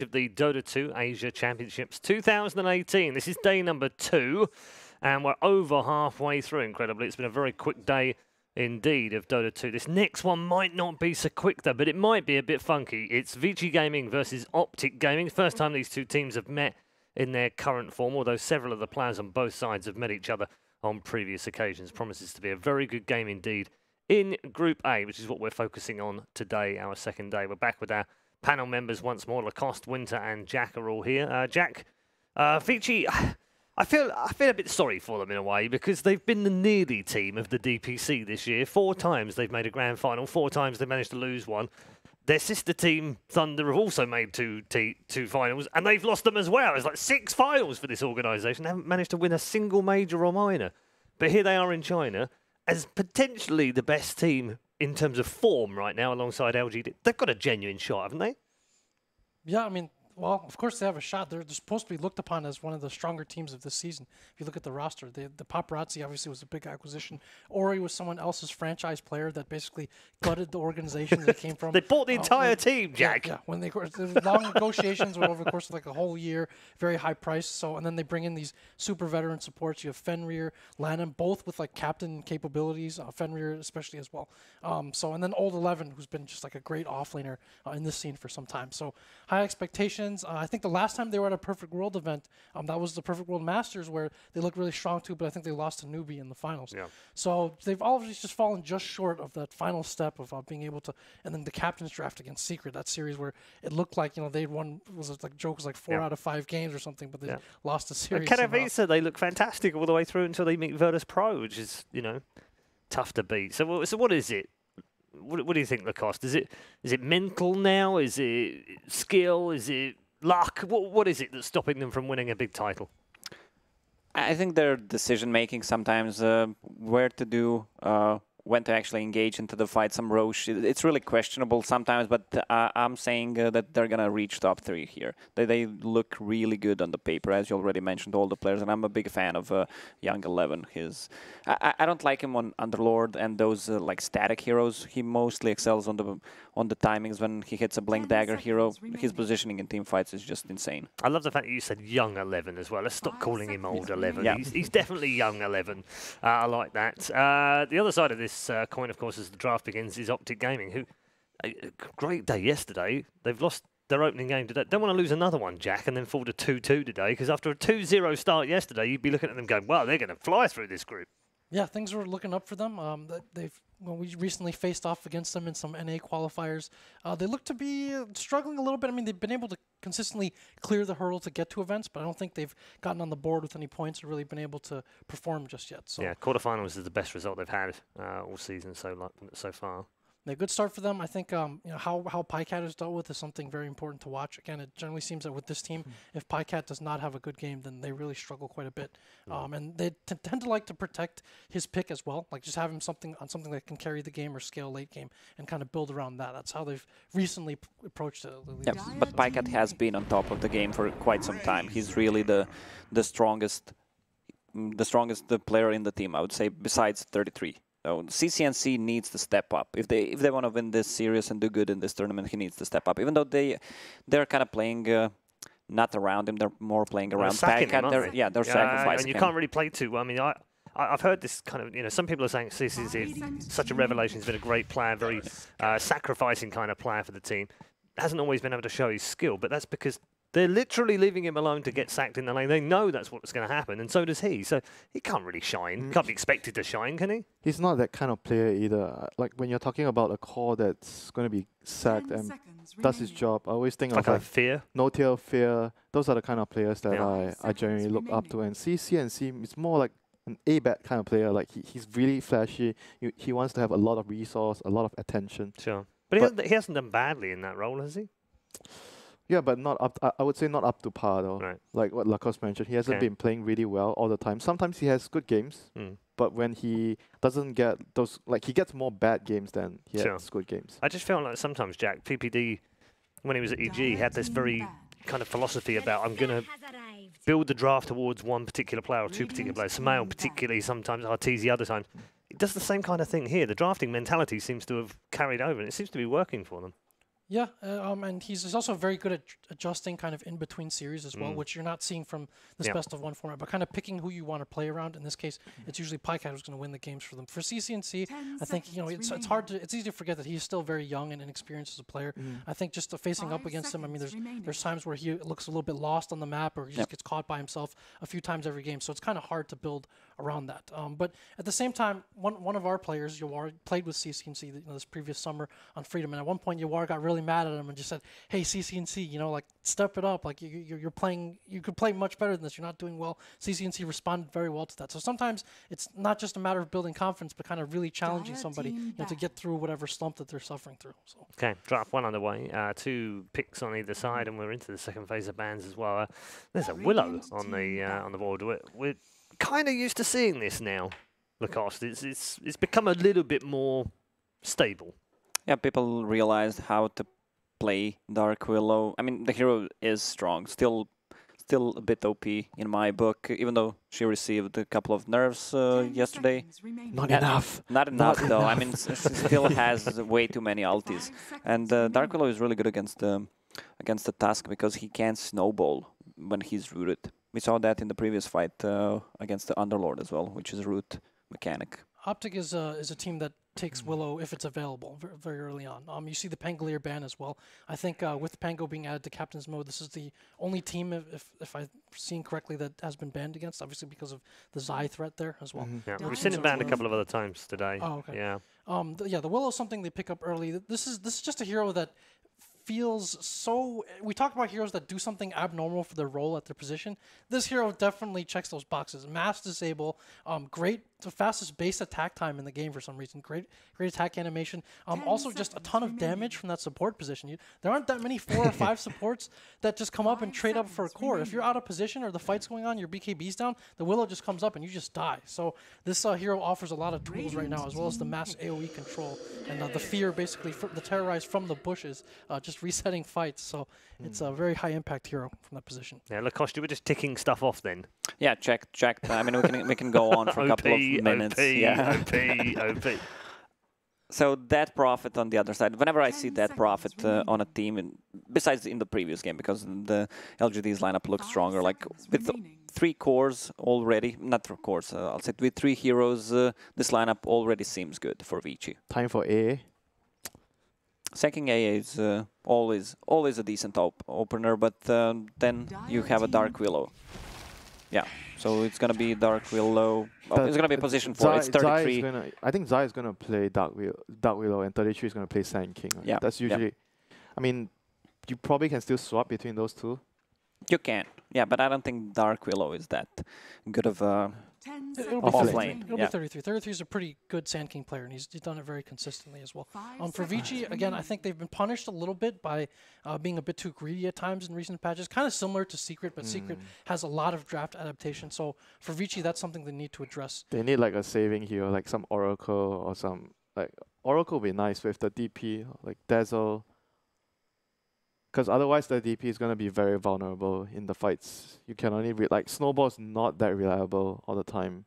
of the Dota 2 Asia Championships 2018. This is day number 2, and we're over halfway through, incredibly. It's been a very quick day indeed of Dota 2. This next one might not be so quick, though, but it might be a bit funky. It's Vici Gaming versus Optic Gaming. First time these two teams have met in their current form, although several of the players on both sides have met each other on previous occasions. Promises to be a very good game indeed in Group A, which is what we're focusing on today, our second day. We're back with our panel members once more. Lacoste, Winter, and Jack are all here. Jack, Vici, I feel a bit sorry for them in a way because they've been the nearly team of the DPC this year. 4 times they've made a grand final. 4 times they managed to lose one. Their sister team, Thunder, have also made two finals, and they've lost them as well. It's like 6 finals for this organisation. They haven't managed to win a single major or minor. But here they are in China as potentially the best team in terms of form right now alongside LGD. They've got a genuine shot, haven't they? Yeah, I mean, well, of course they have a shot. They're supposed to be looked upon as one of the stronger teams of this season. If you look at the roster, the Paparazzi obviously was a big acquisition. Ori was someone else's franchise player that basically gutted the organization they came from. They bought the entire team, Jack. Yeah, when there was long negotiations over the course of like a whole year, very high price. So, and then they bring in these super veteran supports. You have Fenrir, Lanham, both with like captain capabilities. Fenrir especially as well. And then Old 11, who's been just like a great offlaner in this scene for some time. So high expectations. I think the last time they were at a Perfect World event, that was the Perfect World Masters, where they looked really strong too, but I think they lost to Newbie in the finals. Yeah. So they've always just fallen just short of that final step of being able to. And then the captain's draft against Secret, that series where it looked like they'd won, joke was like 4 out of 5 games or something, but they lost the series. Katowice, they look fantastic all the way through until they meet Virtus Pro, which is tough to beat. So what is it? What do you think, Lacoste? Is it mental now? Is it skill? Is it luck? What is it that's stopping them from winning a big title? I think their decision-making sometimes, where to do, when to actually engage into the fight, some Roche. It's really questionable sometimes, but I'm saying that they're going to reach top 3 here. They look really good on the paper, as you already mentioned, all the players, and I'm a big fan of Young 11. I don't like him on Underlord and those like static heroes. He mostly excels on the timings when he hits a Blink Dagger hero. His positioning in team fights is just insane. I love the fact that you said Young 11 as well. Let's stop calling him Old 11. Yeah. He's definitely Young 11. I like that. The other side of this coin, of course, as the draft begins, is Optic Gaming, who, a great day yesterday. They've lost their opening game today. Don't want to lose another one, Jack, and then fall to 2-2 today, because after a 2-0 start yesterday, you'd be looking at them going, well, they're going to fly through this group. Yeah, things were looking up for them. We recently faced off against them in some NA qualifiers. They look to be struggling a little bit. I mean, they've been able to consistently clear the hurdle to get to events, but I don't think they've gotten on the board with any points or really been able to perform just yet. So yeah, quarterfinals is the best result they've had all season so far. A good start for them. I think how PyCat is dealt with is something very important to watch. Again, it generally seems that with this team, if PyCat does not have a good game, then they really struggle quite a bit. And they tend to like to protect his pick as well, like just have him something that can carry the game or scale late game and kind of build around that. That's how they've recently approached it. Yeah, but PyCat has been on top of the game for quite some time. He's really the strongest player in the team, I would say, besides 33. So CCNC needs to step up. If they want to win this series and do good in this tournament, he needs to step up. Even though they're kind of playing not around him, they're more playing around PyCat. They're sacrificing and you can't really play too well. I mean, I've heard this kind of, some people are saying CCNC is such a revelation. He's been a great player, very sacrificing kind of player for the team. Hasn't always been able to show his skill, but that's because they're literally leaving him alone to get sacked in the lane. They know that's what's going to happen, and so does he. So he can't really shine. Can't be expected to shine, can he? He's not that kind of player either. Like when you're talking about a core that's going to be sacked and does his job, I always think of like Fear. No Tail, Fear. Those are the kind of players that I generally look up to. And CCNC is more like an A-bat kind of player. Like he's really flashy. He wants to have a lot of resource, a lot of attention. Sure. But he hasn't done badly in that role, has he? Yeah, but not up. I would say not up to par though. Right. Like what Lacoste mentioned, he hasn't been playing really well all the time. Sometimes he has good games, but when he doesn't get those, like he gets more bad games than he has good games. I just felt like sometimes Jack PPD, when he was at EG, had this very kind of philosophy about I'm going to build the draft towards one particular player or 2 particular players. Samael particularly, sometimes Arteezy other times. It does the same kind of thing here. The drafting mentality seems to have carried over, and it seems to be working for them. Yeah, and he's also very good at adjusting kind of in between series as well, which you're not seeing from this best of one format, but kind of picking who you want to play around. In this case, it's usually Pycat who's going to win the games for them. For CCNC, I think it's hard to easy to forget that he's still very young and inexperienced as a player. I think just facing up against him, I mean, there's times where he looks a little bit lost on the map, or he just gets caught by himself a few times every game. So it's kind of hard to build around that. But at the same time, one of our players, Yawar, played with CCNC this previous summer on Freedom, and at one point Yawar got really mad at him and just said, "Hey, CCNC, like step it up. Like you're playing, you could play much better than this. You're not doing well." CCNC responded very well to that. So sometimes it's not just a matter of building confidence, but kind of really challenging somebody to get through whatever slump that they're suffering through. So. Okay, draft one underway. 2 picks on either side, and we're into the second phase of bans as well. There's a Willow on the board. We're kind of used to seeing this now, Lacoste. It's become a little bit more stable. Yeah, people realized how to play Dark Willow. I mean, the hero is strong, still a bit OP in my book, even though she received a couple of nerfs yesterday. Not enough. Not enough, though. I mean, she still has way too many ultis. And Dark Willow is really good against the Tusk because he can snowball when he's rooted. We saw that in the previous fight against the Underlord as well, which is a root mechanic. Optic is a team that takes Willow if it's available very early on. You see the Pangolier ban as well. I think with Pango being added to Captain's Mode, this is the only team, if I've seen correctly, that has been banned against, obviously because of the Zai threat there as well. Yeah, we've seen it banned a couple of other times today. Oh, okay. Yeah. The Willow is something they pick up early. This is just a hero that feels so... We talk about heroes that do something abnormal for their role at their position. This hero definitely checks those boxes. Mass disable, great, the fastest base attack time in the game for some reason. Great attack animation. Also just a ton of damage from that support position. There aren't that many 4 or 5 supports that just come up and trade up for a core. If you're out of position or the fight's going on, your BKB's down, the Willow just comes up and you just die. So this hero offers a lot of tools right now, as well as the mass AoE control and the fear, basically, the terrorize from the bushes, just resetting fights. So it's a very high impact hero from that position. Yeah, Lacoste, we're just ticking stuff off then. Yeah, check. I mean, we can go on for a couple of minutes. OP. So that profit on the other side. Whenever I see that profit on a team, besides in the previous game, because the LGD's lineup looks stronger, like with 3 cores already, not 3 cores, I'll say with 3 heroes, this lineup already seems good for Vici. Time for AA. Second AA is always a decent opener, but then you have a Dark Willow. Yeah, so it's gonna be Dark Willow. It's gonna be position 4. It's 33. I think Zai is gonna play Dark Willow, and 33 is gonna play Sand King. Right? Yeah, that's usually. I mean, you probably can still swap between those two. You can, yeah, but I don't think Dark Willow is that good of a off-lane. It'll be 33. 33 is a pretty good Sand King player, and he's done it very consistently as well. For Vici, again, I think they've been punished a little bit by being a bit too greedy at times in recent patches. Kind of similar to Secret, but Secret has a lot of draft adaptation. So for Vici, that's something they need to address. They need like a saving hero, like some Oracle or some Oracle would be nice with the DP, like Dazzle. Because otherwise the DP is going to be very vulnerable in the fights. You can only Snowball's not that reliable all the time.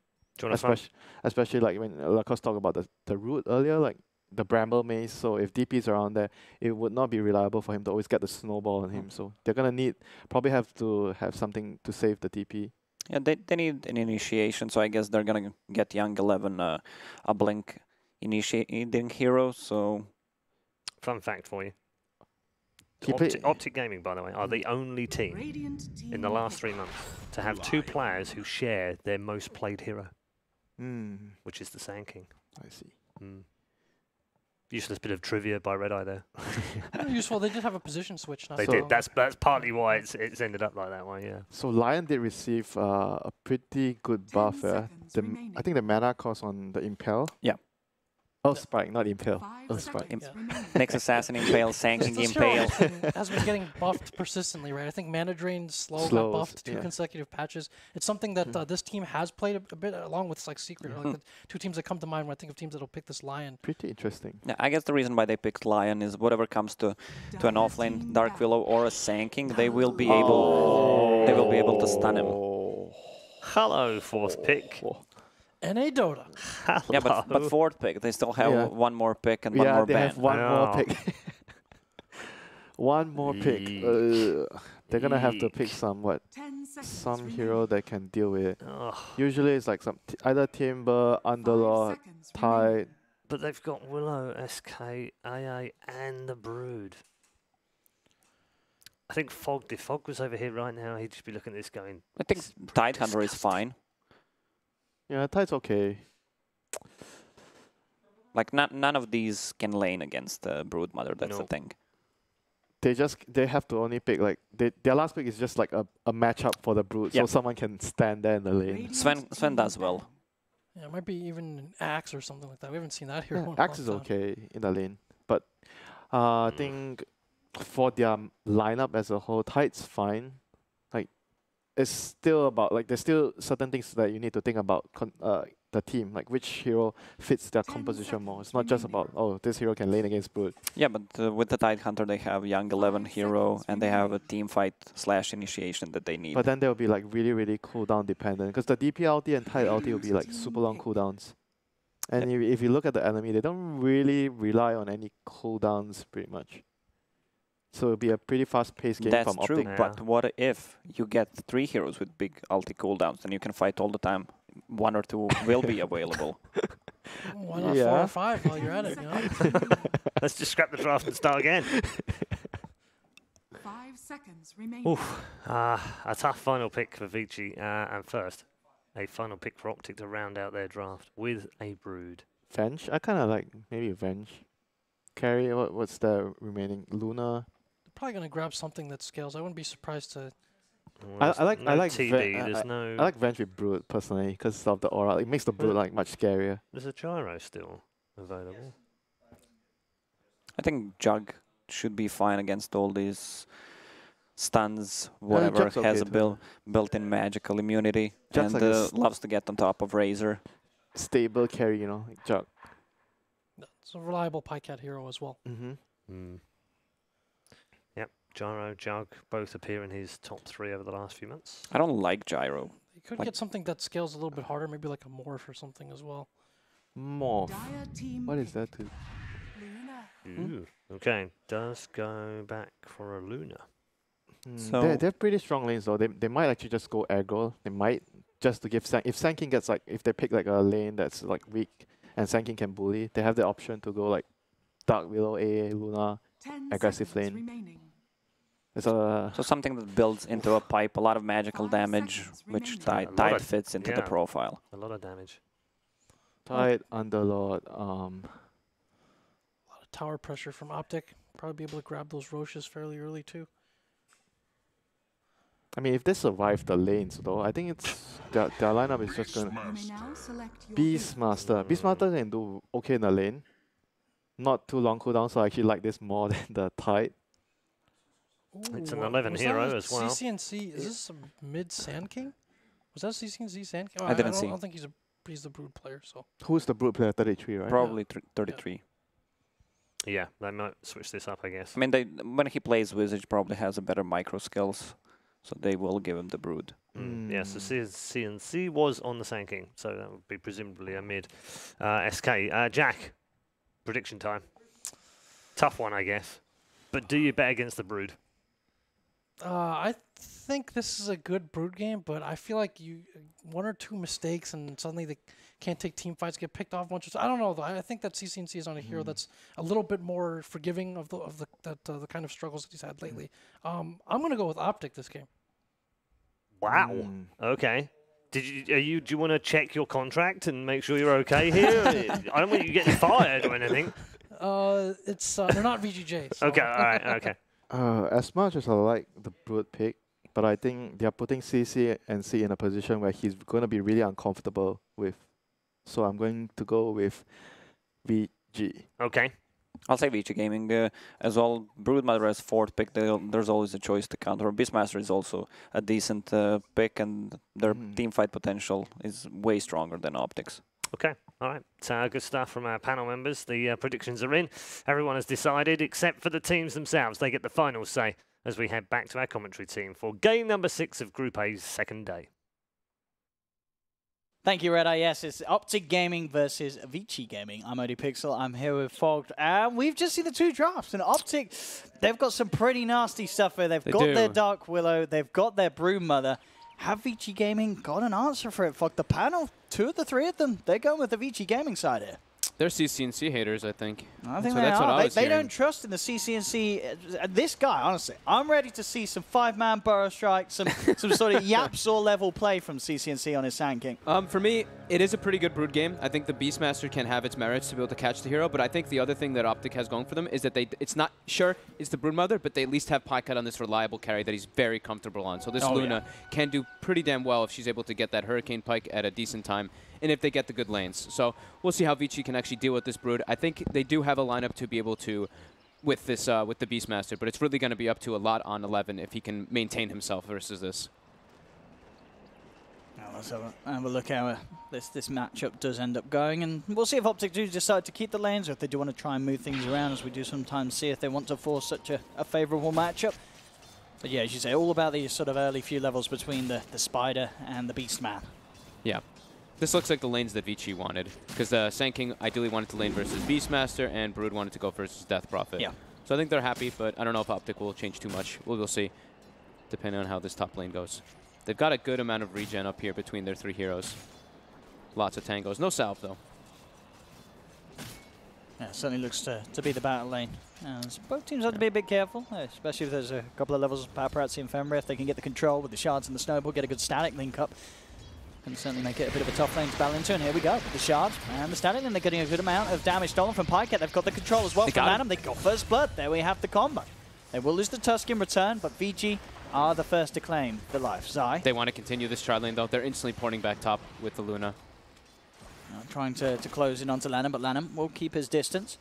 Especially like when Lacoste talked about the root earlier, like the Bramble Maze. So if DP's around there, it would not be reliable for him to always get the Snowball on him. So they're going to probably have to have something to save the DP. Yeah, they need an initiation, so I guess they're going to get Young 11 a Blink initiating hero. So fun fact for you. Optic Gaming, by the way, are the only team in the last 3 months to have 2 players who share their most played hero, which is the Sand King. I see. Useless bit of trivia by Red Eye there. Useful. They did have a position switch. They did. That's partly why it's ended up like that way. Yeah. So Lion did receive a pretty good buff. I think the mana cost on the Impel. Yeah. Oh, Spike, not Impale. Oh, Spike. Next Assassin Impale, Sand King Impale. Has been getting buffed persistently, right? I think Mana Drain got buffed 2 consecutive patches. It's something that this team has played a bit, along with like Secret, or like the 2 teams that come to mind when I think of teams that'll pick this Lion. Pretty interesting. Yeah, I guess the reason why they picked Lion is whatever comes to an offlane Dark Willow or a Sand King, they will be able to stun him. Hello, 4th pick. NA Dota. Hello. Yeah, but 4th pick, they still have 1 more pick and 1 more ban. They have 1 more pick. One more pick. They're gonna have to pick some hero that can deal with it. Usually it's like either Timber, Underlord, Tide. But they've got Willow, SK, AA, and the Brood. I think Fog, if Fog was over here right now, he'd just be looking at this going... I think Tidehunter is fine. Yeah, Tide's okay. Like, none of these can lane against Broodmother, that's the thing. They have to only pick, like, their last pick is just like a matchup for the Brood, so someone can stand there in the lane. Sven does well. Yeah, it might be even an Axe or something like that. We haven't seen that here. Yeah, Axe is okay in the lane, but I think for their lineup as a whole, Tide's fine. Like, it's still about, like, there's still certain things that you need to think about the team, like which hero fits their composition more. It's not just about, oh, this hero can lane against Brood. Yeah, but with the Tidehunter, they have Young 11 hero, and they have a team fight / initiation that they need. But then they'll be like really cooldown dependent, because the DP ulti and Tide ulti will be like super long cooldowns. And if you look at the enemy, they don't really rely on any cooldowns pretty much. So it'll be a pretty fast-paced game from Optic. That's true, but what if you get 3 heroes with big ulti cooldowns, and you can fight all the time? 1 or 2 will be available. Why not 4 or 5 while you're at it? You know? Let's just scrap the draft and start again. 5 seconds remaining. Oof. A tough final pick for Vici. And first, a final pick for Optic to round out their draft with a Brood. Venge? I kind of like maybe Venge. Carry, what's the remaining? Luna? They're probably going to grab something that scales. I wouldn't be surprised to... I like TD, I like Venge with Brood personally because of the aura. It makes the Brood like much scarier. There's a Gyro still available. I think Jug should be fine against all these stuns, whatever. Has a built-in magical immunity and like loves to get on top of Razor. Stable carry, you know, like Jug. It's a reliable Pycat hero as well. Yep, Gyro, Jug, both appear in his top 3 over the last few months. I don't like Gyro. You could get something that scales a little bit harder, maybe like a Morph or something as well. Morph? What is that? Ooh. Okay, does go back for a Luna. So they're pretty strong lanes though. They might actually just go aggro. They might just to give if Sanking gets like, if they pick like a lane that's like weak and Sanking can bully, they have the option to go like Dark Willow, AA, Luna, aggressive lane. So something that builds into a pipe, a lot of magical damage, which Tide fits into the profile. A lot of damage. Tide, Underlord, a lot of tower pressure from Optic. Probably be able to grab those Roches fairly early too. I mean, if they survive the lanes though, I think it's their lineup is just gonna Beastmaster. Beastmaster can do okay in the lane. Not too long cooldown, so I actually like this more than the Tide. Ooh, it's an 11 hero as well. CCNC, is this a mid Sand King? Was that CCNC Sand King? Oh, I didn't see. I don't think he's the Brood player. So who's the Brood player? 33, right? Probably 33. Yeah, they might switch this up, I guess. I mean, when he plays Visage, probably has a better micro skills, so they will give him the Brood. Yeah, so CNC was on the Sand King, so that would be presumably a mid. SK, Jack, prediction time. Tough one, I guess. But do you bet against the Brood? I think this is a good Brood game, but I feel like 1 or 2 mistakes and suddenly they can't take team fights, get picked off once or so. I don't know though. I think that CCNC is on a hero that's a little bit more forgiving of the kind of struggles that he's had lately. I'm gonna go with Optic this game. Wow. Okay. Do you want to check your contract and make sure you're okay here? I don't want you getting fired or anything. They're not VGJs. So. Okay. All right. Okay. As much as I like the Brood pick, but I think they're putting CCNC in a position where he's going to be really uncomfortable with. So I'm going to go with VG. Okay. I'll say Vici Gaming as well. Broodmother as 4th pick, there's always a choice to counter. Beastmaster is also a decent pick, and their team fight potential is way stronger than Optics. Okay, all right. So good stuff from our panel members. The predictions are in. Everyone has decided, except for the teams themselves. They get the final say as we head back to our commentary team for game number 6 of Group A's second day. Thank you, Red Eye. Yes, it's Optic Gaming versus Vici Gaming. I'm ODPixel. I'm here with Fogged. And we've just seen the two drafts. And Optic, they've got some pretty nasty stuff here. They've got their Dark Willow. They've got their Brood Mother. Have Vici Gaming got an answer for it? Fogged, the panel, 2 of the 3 of them, they're going with the Vici Gaming side here. They're CCNC haters, I think. I think they are. They don't trust in the CCNC. This guy, honestly, I'm ready to see some 5-man burrow strike, some sort of Yapsaw level play from CCNC on his Sand King. For me, it is a pretty good Brood game. I think the Beastmaster can have its merits to be able to catch the hero, but I think the other thing that Optic has going for them is that it's not sure it's the Brood Mother, but they at least have Pycat on this reliable carry that he's very comfortable on. So this Luna can do pretty damn well if she's able to get that Hurricane Pike at a decent time, and if they get the good lanes. So we'll see how Vici can actually deal with this Brood. I think they do have a lineup to be able to with this with the Beastmaster, but it's really going to be up to a lot on 11 if he can maintain himself versus this. Now let's have a look how this matchup does end up going, and we'll see if Optic do decide to keep the lanes or if they do want to try and move things around, as we do sometimes see if they want to force such a favourable matchup. But yeah, as you say, all about these sort of early few levels between the Spider and the Beastman. Yeah. This looks like the lanes that Vici wanted, because the Sand King ideally wanted to lane versus Beastmaster, and Brood wanted to go versus Death Prophet. Yeah. So I think they're happy, but I don't know if Optic will change too much. We'll see, depending on how this top lane goes. They've got a good amount of regen up here between their 3 heroes. Lots of tangos. No salve, though. Yeah, it certainly looks to be the battle lane. And both teams have to be a bit careful, especially if there's a couple of levels of Paparazzi and Fenrir. If they can get the control with the shards and the snowball, get a good static link up. Can certainly make it a bit of a tough lane to battle into, and here we go. The shards and the static, and they're getting a good amount of damage stolen from Pycat. They've got the control as well from Lanham. They got first blood. There we have the combo. They will lose the Tusk in return, but Vici are the first to claim the life. Zai. They want to continue this tri lane, though. They're instantly porting back top with the Luna. Trying to close in onto Lanham, but Lanham will keep his distance.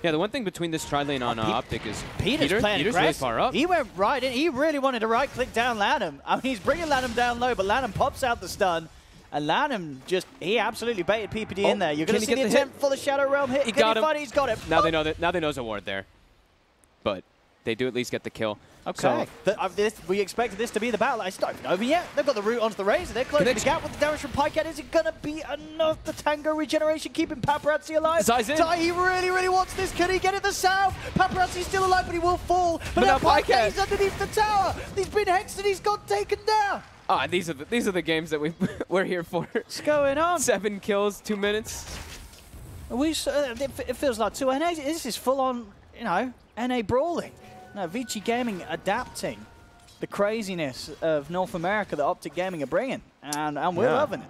Yeah, the one thing between this tri lane on Optic is Peter's really far up. He went right in. He really wanted to right-click down Lanham. I mean, he's bringing Lanham down low, but Lanham pops out the stun. And Lanham he absolutely baited PPD in there. You're going to see the attempt for the Shadow Realm hit. He got him. He's got it. Now they know that. Now they know there's a ward there, but they do at least get the kill. Okay. So we expected this to be the battle. It's not even over yet. They've got the route onto the Razor. They're closing the gap with the damage from Pycat. Is it going to be enough? The Tango regeneration keeping Paparazzi alive. Zai's in. Zai, he really, really wants this. Can he get it the south? Paparazzi's still alive, but he will fall. But now Pycat is underneath the tower. He's been hexed and he's got taken down. Ah, these are the games that we're here for. What's going on? 7 kills, 2 minutes. It feels like 2 NAs. This is full on, NA brawling. No, Vici Gaming adapting the craziness of North America that Optic Gaming are bringing, and we're loving it.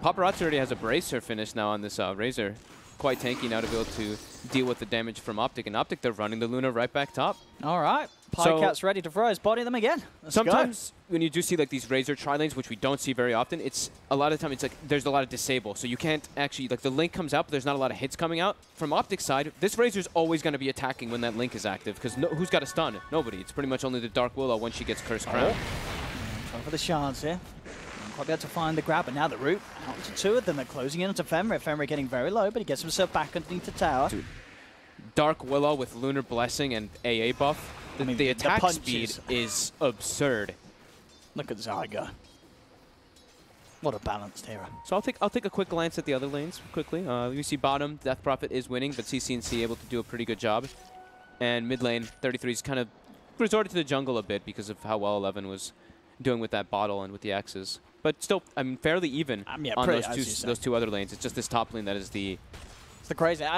Paparazzi already has a Bracer finish now on this Razor. Quite tanky now to be able to deal with the damage from Optic. And Optic, they're running the Luna right back top. All right. Pycat's ready to throw his body them again. Sometimes when you do see like these Razor tri-lanes, which we don't see very often, it's a lot of time it's like there's a lot of disable. So you can't actually, like the link comes out, but there's not a lot of hits coming out. From Optic's side, this Razor's always going to be attacking when that link is active, because who's got a stun? Nobody. It's pretty much only the Dark Willow when she gets Cursed Crown. Trying for the shards here. Quite be able to find the grab, and now the root. Out to 2 of them. They're closing in onto Fenrir. Fenrir getting very low, but he gets himself back underneath the tower. Dude. Dark Willow with Lunar Blessing and AA buff. The attack speed is absurd. Look at Zyga. What a balanced hero. So I'll take a quick glance at the other lanes quickly. You see bottom, Death Prophet is winning, but CCNC able to do a pretty good job. And mid lane, 33's kind of resorted to the jungle a bit because of how well 11 was doing with that bottle and with the axes. But still, I mean, fairly even on those two other lanes. It's just this top lane that is the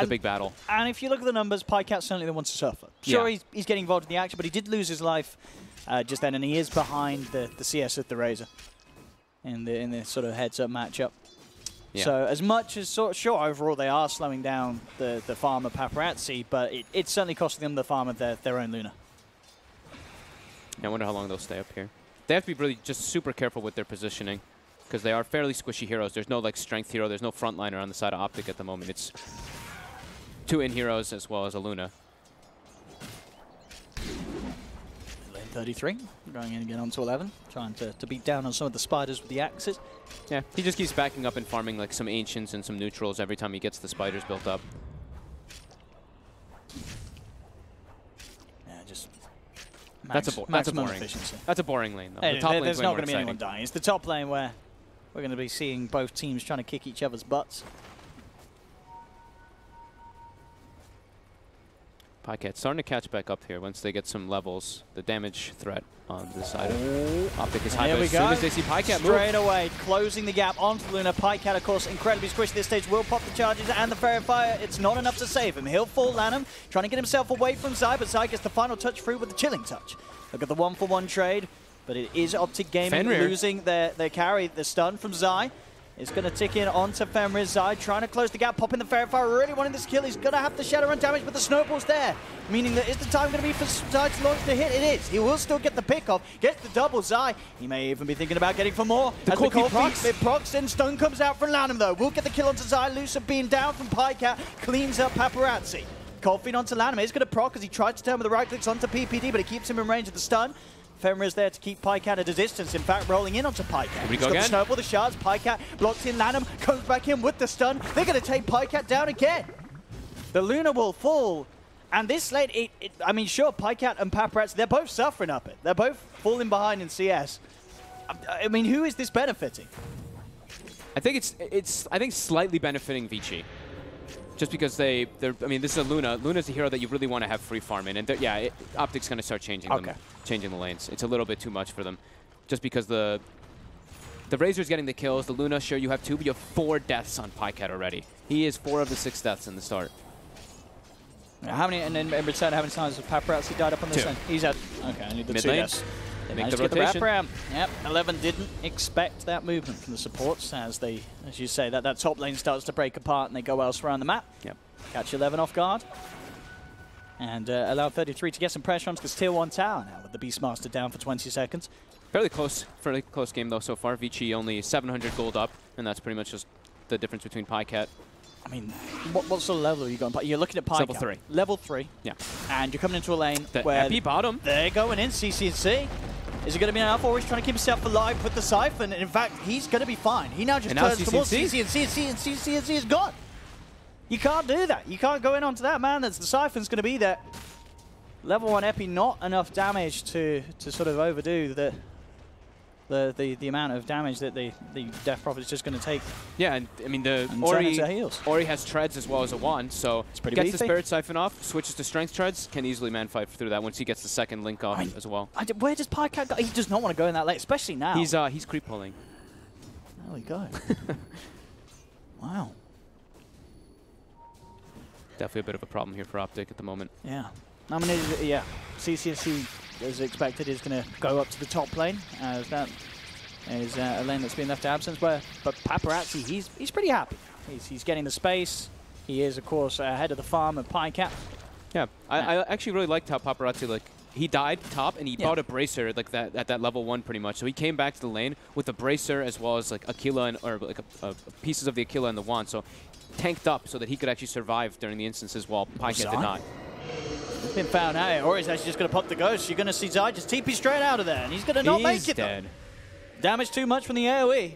big battle. And if you look at the numbers, Pycat's certainly the one to suffer. Sure, he's getting involved in the action, but he did lose his life just then, and he is behind the CS of the Razor in the sort of heads-up matchup. Yeah. So as much as, sure, overall they are slowing down the farm of Paparazzi, but it's certainly costing them the farm of their own Luna. Yeah, I wonder how long they'll stay up here. They have to be really just super careful with their positioning, because they are fairly squishy heroes. There's no like strength hero. There's no frontliner on the side of Optic at the moment. It's 2 in heroes as well as a Luna. Lane 33, going in again onto 11, trying to beat down on some of the spiders with the axes. Yeah, he just keeps backing up and farming like some ancients and some neutrals every time he gets the spiders built up. Yeah, just that's a boring. That's a boring lane though. Hey, the top there's not going to be anyone dying. It's the top lane where we're going to be seeing both teams trying to kick each other's butts. Pycat starting to catch back up here once they get some levels. The damage threat on this side of Optic is high, but as soon as they see Pycat straight away, closing the gap onto Luna. Pycat, of course, incredibly squishy at this stage, will pop the charges and the Verifier. It's not enough to save him. He'll fall, Lanham, trying to get himself away from Zai, but Zai gets the final touch through with the chilling touch. Look at the 1-for-1 trade, but it is Optic Gaming losing their carry. The stun from Zai is going to tick in onto Fenrir. Zai trying to close the gap, popping the Verifier, really wanting this kill. He's going to have the Shadow Run damage, but the Snowball's there, meaning that is the time going to be for Zai to launch the hit? It is. He will still get the pick off, gets the double. Zai, he may even be thinking about getting for more. The procs. It procs, and stun comes out from Lanham, though. We'll get the kill onto Zai. Lucer being down from Pycat, cleans up Paparazzi. Cold Feet onto Lanham. He's going to proc as he tried to turn with the right clicks onto PPD, but it keeps him in range of the stun. Fenrir's there to keep Pycat at a distance, in fact, rolling in onto Pycat. He's got the snowball, the shards, Pycat blocks in, Lanham comes back in with the stun. They're going to take Pycat down again. The Luna will fall, and this late, I mean, sure, Pycat and Paparazzi, they're both suffering up it. They're both falling behind in CS. I mean, who is this benefiting? I think it's slightly benefiting Vici. Just because I mean, this is a Luna. Luna's a hero that you really want to have free farm in. And yeah, Optic's going to start changing them, changing the lanes. It's a little bit too much for them. Just because the Razor's getting the kills. The Luna, sure, you have 2, but you have 4 deaths on Pycat already. He is 4 of the 6 deaths in the start. How many, and then in return, how many times has Paparazzi died up on this 2. end? He's at, okay, I need the Mid 2 lane. deaths. Make the rotation. Yep, 11 didn't expect that movement from the supports as they, as you say, that top lane starts to break apart and they go elsewhere on the map. Yep. Catch 11 off guard. And allow 33 to get some pressure onto this tier 1 tower now with the Beastmaster down for 20 seconds. Fairly close game though so far. Vici only 700 gold up, and that's pretty much just the difference between Pycat. I mean, what sort of level are you going? You're looking at Pycat. Level 3. Level 3. Yeah. And you're coming into a lane The where Epi bottom. They're going in, CC&C. Is it going to be enough, or he's trying to keep himself alive with the Siphon? And in fact, he's going to be fine. He now just turns towards CC&C, and CC&C is gone. You can't do that. You can't go in onto that, man. That's the Siphon's going to be there. Level 1 Epi, not enough damage to sort of overdo the amount of damage that the Death Prophet is just going to take. Yeah, and I mean, Ori has treads as well as a wand, so gets beefy. the Spirit Siphon off, switches to Strength treads, can easily man fight through that once he gets the second link off as well. Where does Pycat go? He does not want to go in that late, especially now. He's creep pulling. There we go. Wow. Definitely a bit of a problem here for Optic at the moment. Yeah. I mean, yeah, CC&C, as expected, is going to go up to the top lane, as that is a lane that's been left to absence. But Paparazzi, he's pretty happy. He's getting the space. He is, of course, ahead of the farm of Pycat. Yeah, I actually really liked how Paparazzi, he died top and he bought a bracer at that level 1 pretty much. So he came back to the lane with a bracer as well as Aquila pieces of the Aquila and the wand. So tanked up so that he could actually survive during the instances while Pycat did not. He's been found out, or he's actually just going to pop the ghost. You're going to see Zai just TP straight out of there, and he's going to not make it. Dead. Damage too much from the AoE.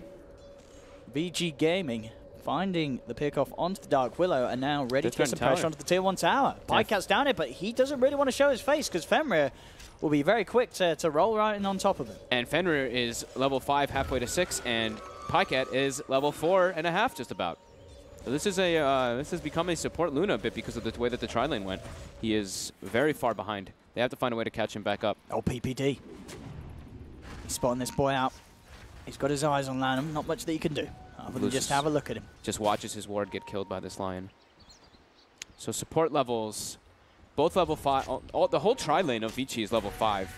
VG Gaming finding the pick off onto the Dark Willow and now ready to get some pressure onto the tier 1 tower. Pycat's down it, but he doesn't really want to show his face because Fenrir will be very quick to roll right in on top of him. And Fenrir is level 5 halfway to 6, and Pycat is level 4.5 just about. So this has become a support Luna a bit because of the way that the tri-lane went. He is very far behind. They have to find a way to catch him back up. Oh, PPD. He's spotting this boy out. He's got his eyes on Lanham. Not much that he can do other than just have a look at him. Just watches his ward get killed by this lion. So support levels, both level 5. The whole tri-lane of Vici is level 5.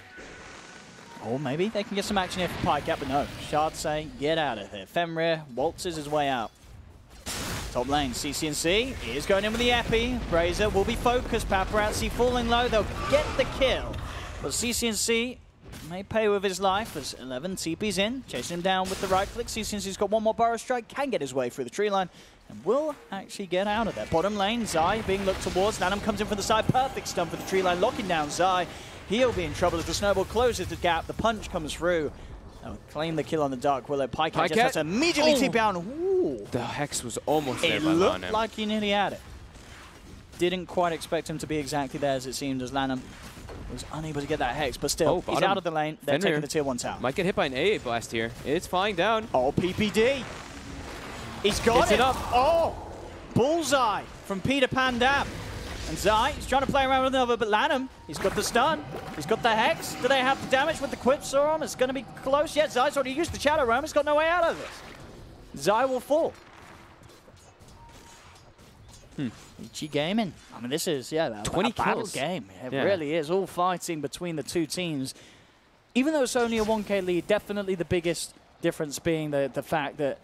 Or maybe they can get some action here for Pycat, but no. Shard saying, get out of here. Fenrir waltzes his way out. Top lane, CC&C is going in with the Epi. Brazer will be focused. Paparazzi falling low. They'll get the kill. But CC&C may pay with his life as 11 TP's in. Chasing him down with the right click. CC&C's got one more Burrow Strike. Can get his way through the tree line. And will actually get out of there. Bottom lane, Zai being looked towards. Lanham comes in from the side. Perfect stun for the tree line. Locking down Zai. He'll be in trouble as the snowball closes the gap. The punch comes through. They'll claim the kill on the Dark Willow. Pycat just has to immediately TP down. Ooh. The Hex was almost there by Lanham. It looked Lanham. like he nearly had it. Didn't quite expect him to be exactly there as it seemed as Lanham Was unable to get that Hex, but still, he's out of the lane. They're taking the tier 1 tower. Might get hit by an AA blast here. It's flying down. Oh, PPD. He's got it. Oh, bullseye from Peter Pan Dam. And Zai, he's trying to play around with another, but Lanham, he's got the stun. He's got the Hex. Do they have the damage with the Quipsaw on? It's going to be close yet. Zai's already used the Shadow Realm. He's got no way out of this. Zai will fall. Vici Gaming. I mean, this is, a 20 battle kills. game. It really is. All fighting between the two teams. Even though it's only a 1K lead, definitely the biggest difference being the fact that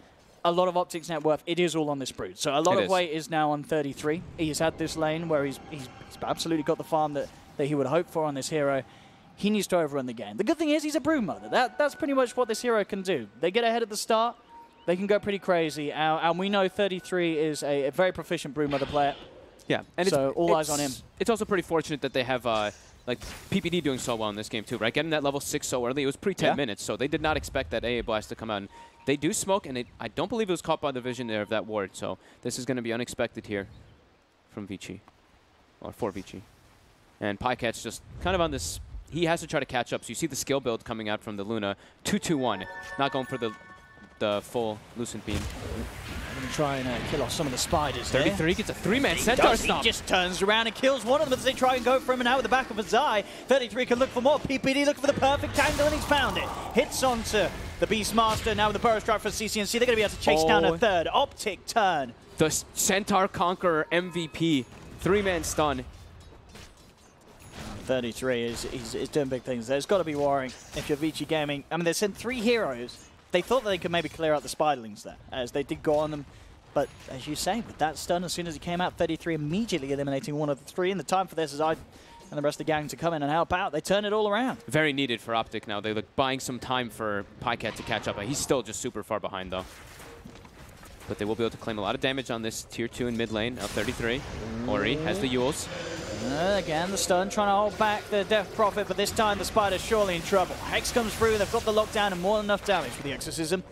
a lot of Optic's net worth, it is all on this Brood. So a lot of weight is now on 33. He's had this lane where he's absolutely got the farm that he would hope for on this hero. He needs to overrun the game. The good thing is he's a Brood mother. That's pretty much what this hero can do. They get ahead at the start, they can go pretty crazy. And we know 33 is a very proficient Brood mother player. Yeah, and so all eyes on him. It's also pretty fortunate that they have like PPD doing so well in this game too, right? Getting that level 6 so early, it was pre-10 minutes, so they did not expect that AA blast to come out. And they do smoke, and I don't believe it was caught by the vision there of that ward, so this is going to be unexpected here from Vici, or for Vici. And Pycat's just kind of on this, he has to try to catch up, so you see the skill build coming out from the Luna, 2-2-1, not going for the full Lucent Beam. I'm going to try and kill off some of the spiders 33 gets a 3-man centaur stomp. He just turns around and kills one of them as they try and go for him, and out with the back of a Zai. 33 can look for more. PPD looking for the perfect angle, and he's found it. Hits onto the Beastmaster, now with the Burrow Strike for CCNC. They're going to be able to chase down a third. Optic turn. The Centaur Conqueror MVP. 3-man stun. 33 is doing big things. There's got to be worrying if you're Vici Gaming. I mean, they sent 3 heroes. They thought that they could maybe clear out the Spiderlings there, as they did go on them. But as you say, with that stun, as soon as he came out, 33 immediately eliminating one of the 3. And the time for this is and the rest of the gang to come in and help out. They turn it all around. Very needed for Optic now. They're buying some time for Pycat to catch up. He's still just super far behind, though. But they will be able to claim a lot of damage on this tier 2 in mid lane. Now 33. Ori has the Yules. Again, the stun trying to hold back the Death Prophet, but this time the Spider's surely in trouble. Hex comes through, they've got the lockdown and more than enough damage for the Exorcism.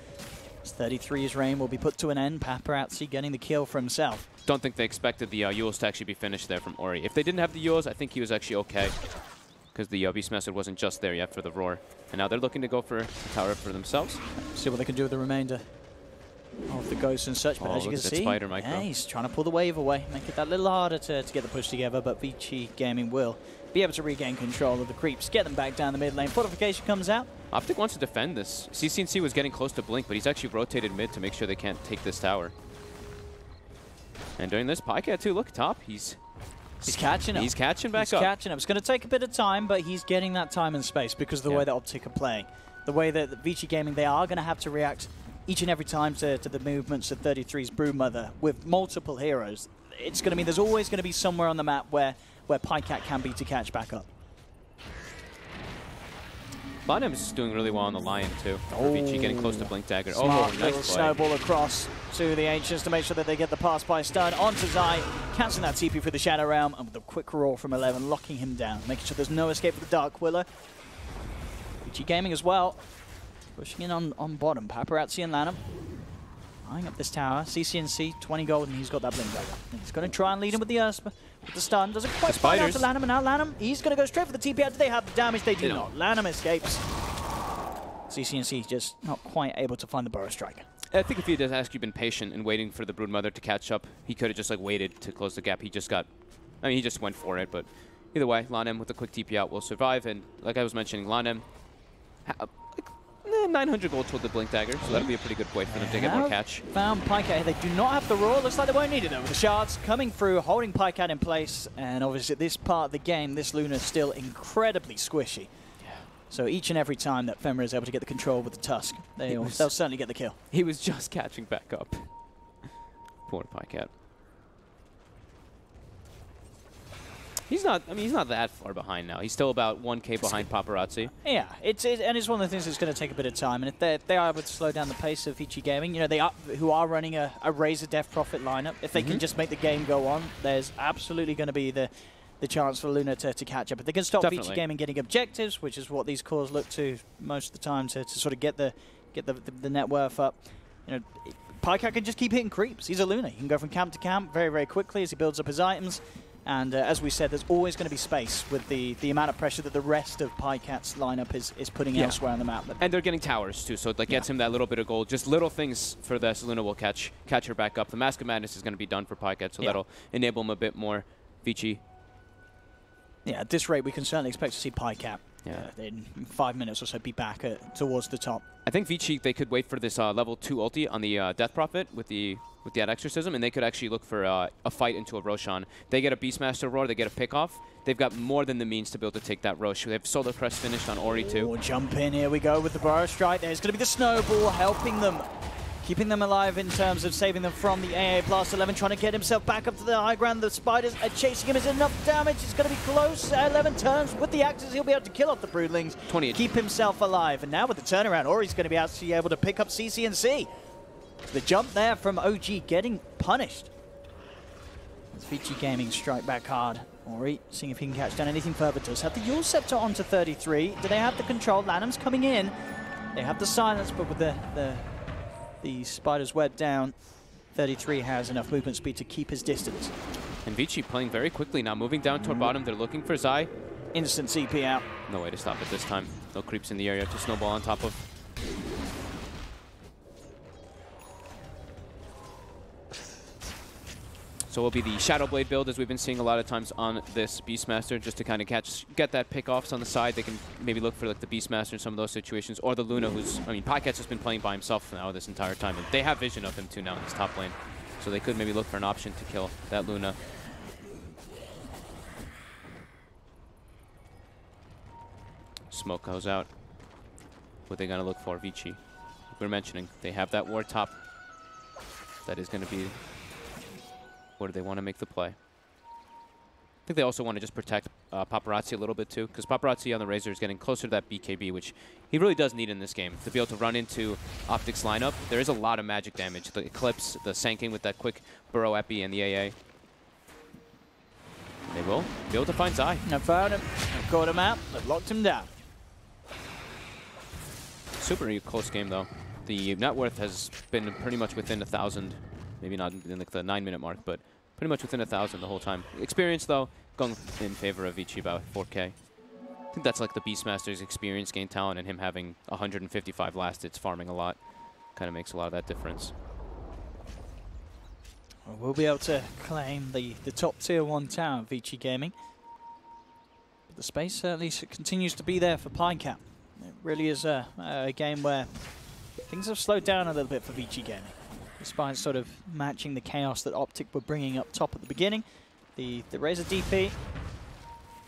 33's reign will be put to an end. Paparazzi getting the kill for himself. Don't think they expected the Yules to actually be finished there from Ori. If they didn't have the Yules, I think he was actually okay, because the Beastmaster wasn't just there yet for the Roar. And now they're looking to go for a tower for themselves. See what they can do with the remainder of the ghosts and such, but as you can see, he's trying to pull the wave away, make it that little harder to get the push together, but Vici Gaming will be able to regain control of the creeps, get them back down the mid lane. Fortification comes out. Optic wants to defend this. CCNC was getting close to Blink, but he's actually rotated mid to make sure they can't take this tower. And during this, Pycat too, look, top, he's catching up. He's catching back up. He's catching up. It's going to take a bit of time, but he's getting that time and space because of the way that Optic are playing. The way that Vici Gaming, they are going to have to react each and every time to the movements of 33's Broodmother with multiple heroes. It's going to mean there's always going to be somewhere on the map where Pycat can be to catch back up. Bottom's doing really well on the Lion too. Vici getting close to Blink Dagger. Smart nice play. Snowball across to the Ancients to make sure that they get the pass by stun onto Zai, cancelling that TP for the Shadow Realm, and with a quick roar from 11, locking him down, making sure there's no escape for the Dark Willow. Vici Gaming as well. Pushing in on bottom, Paparazzi and Lanham. Eyeing up this tower. CCNC, 20 gold, and he's got that Blink Dagger. He's going to try and lead him with the stun. Doesn't quite find out to Lanham, and now Lanham, he's going to go straight for the TP out. Do they have the damage? They do not. Lanham escapes. CCNC just not quite able to find the Burrow Strike. I think if he had actually been patient and waiting for the Broodmother to catch up, he could have just waited to close the gap. He just he just went for it, but either way, Lanham with a quick TP out will survive, and like I was mentioning, Lanham 900 gold toward the Blink Dagger, so that'll be a pretty good way for them to get more catch. Found Pycat. They do not have the Roar. Looks like they won't need it though. With the shards coming through, holding Pycat in place, and obviously at this part of the game, this Luna is still incredibly squishy. Yeah. So each and every time that Fenrir is able to get the control with the Tusk, they'll certainly get the kill. He was just catching back up. Poor Pycat. He's not that far behind now. He's still about 1K behind Paparazzi. Yeah, and it's one of the things that's going to take a bit of time. And if they are able to slow down the pace of Vici Gaming, who are running a Razor Death Prophet lineup, if they can just make the game go on, there's absolutely going to be the chance for Luna to catch up. If they can stop Vici Gaming getting objectives, which is what these cores look to most of the time to sort of get the net worth up, Pycat can just keep hitting creeps. He's a Luna. He can go from camp to camp very, very quickly as he builds up his items. And as we said, there's always going to be space with the amount of pressure that the rest of PyCat's lineup is putting elsewhere on the map. And they're getting towers too, so it gets him that little bit of gold. Just little things for this. Luna will catch her back up. The Mask of Madness is going to be done for PyCat, so that'll enable him a bit more. Vici. Yeah, at this rate, we can certainly expect to see PyCat in 5 minutes or so be back towards the top. I think Vici, they could wait for this level 2 ulti on the Death Prophet with that Exorcism, and they could actually look for a fight into a Roshan. They get a Beastmaster Roar, they get a pick-off. They've got more than the means to be able to take that Rosh. They have Solar Crest finished on Ori too. Jump in, here we go with the Burrow Strike. There's going to be the Snowball helping them, keeping them alive in terms of saving them from the AA Blast 11, trying to get himself back up to the high ground. The Spiders are chasing him. Is it enough damage? It's going to be close. 11 turns with the axes. He'll be able to kill off the Broodlings, 28. Keep himself alive. And now with the turnaround, Ori's going to be actually able to pick up CC&C. The jump there from OG getting punished. As Vici Gaming strike back hard. Ori seeing if he can catch down anything further. Does have the Yule Scepter onto 33. Do they have the control? Lanham's coming in. They have the silence, but with the Spiders wed down, 33 has enough movement speed to keep his distance. And Vici playing very quickly now, moving down toward bottom. They're looking for Zai. Instant CP out. No way to stop it this time. No creeps in the area to snowball on top of. So it will be the Shadow Blade build, as we've been seeing a lot of times on this Beastmaster, just to kind of get that pick-offs on the side. They can maybe look for like the Beastmaster in some of those situations, or the Luna, who's, I mean, PyCat's just been playing by himself now this entire time, and they have vision of him too now in his top lane. So they could maybe look for an option to kill that Luna. Smoke goes out. What are they going to look for? Vici. Like we're mentioning, they have that ward top. That is going to be... Or do they want to make the play? I think they also want to just protect Paparazzi a little bit too, because Paparazzi on the Razor is getting closer to that BKB, which he really does need in this game to be able to run into Optic's lineup. There is a lot of magic damage. The Eclipse, the Sanking with that quick Burrow Epi, and the AA. They will be able to find Zai. They've found him. They've caught him out. They've locked him down. Super close game though. The net worth has been pretty much within 1,000. Maybe not in like the 9-minute mark, but pretty much within 1,000 the whole time. Experience, though, going in favor of Vici about 4K. I think that's like the Beastmaster's experience gain talent, and him having 155 last hits, farming a lot, kind of makes a lot of that difference. Well, we'll be able to claim the top tier 1 tower, Vici Gaming. But the space certainly continues to be there for PyCat. It really is a game where things have slowed down a little bit for Vici Gaming. Despite sort of matching the chaos that Optic were bringing up top at the beginning. The Razor DP,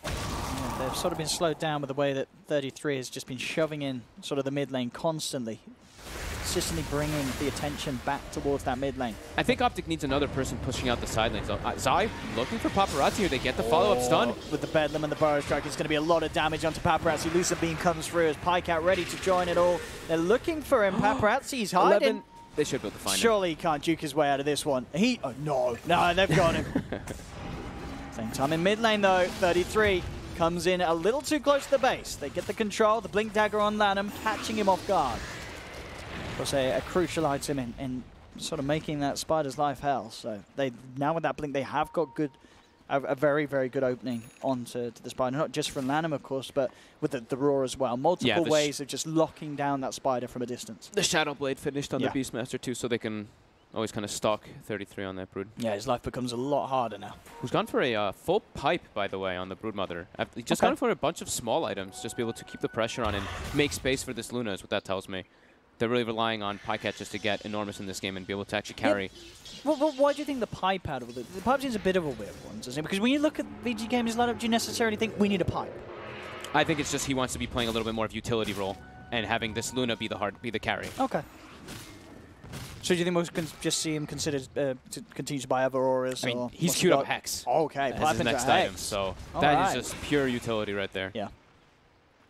they've sort of been slowed down with the way that 33 has just been shoving in sort of the mid lane constantly. Consistently bringing the attention back towards that mid lane. I think Optic needs another person pushing out the side lanes. Zai looking for Paparazzi here. They get the follow-up stun. With the Bedlam and the Burrow Strike, it's going to be a lot of damage onto Paparazzi. Lucid Beam comes through as PyCat ready to join it all. They're looking for him. Paparazzi's hiding. They should be able to find him. Surely he can't juke his way out of this one. No, they've got him. Same time in mid lane though, 33 comes in a little too close to the base. They get the control, the Blink Dagger on Lanham, catching him off guard. Of course, a crucial item in sort of making that Spider's life hell. So they now with that Blink, they have got a very, very good opening onto the Spider. Not just from Lanham, of course, but with the Roar as well. Multiple ways of just locking down that Spider from a distance. The Shadow Blade finished on the Beastmaster too, so they can always kind of stalk 33 on that Brood. Yeah, his life becomes a lot harder now. Who's gone for a full pipe, by the way, on the Broodmother. Just gone for a bunch of small items, just be able to keep the pressure on and make space for this Luna is what that tells me. They're really relying on PyCat just to get enormous in this game and be able to actually carry. Well, why do you think the pipe out of it? The pipe seems a bit of a weird one, doesn't it? Because when you look at VG Games lineup, do you necessarily think we need a pipe? I think it's just he wants to be playing a little bit more of utility role and having this Luna be the carry. Okay. So do you think we'll just see him considered to continue to buy other auras? I mean, he's queued up Hex. Okay, as his next item, so that is just pure utility right there. Yeah.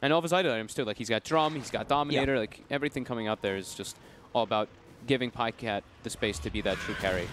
And all of his items too, like he's got Drum, he's got Dominator, like everything coming out there is just all about giving PyCat the space to be that true carry.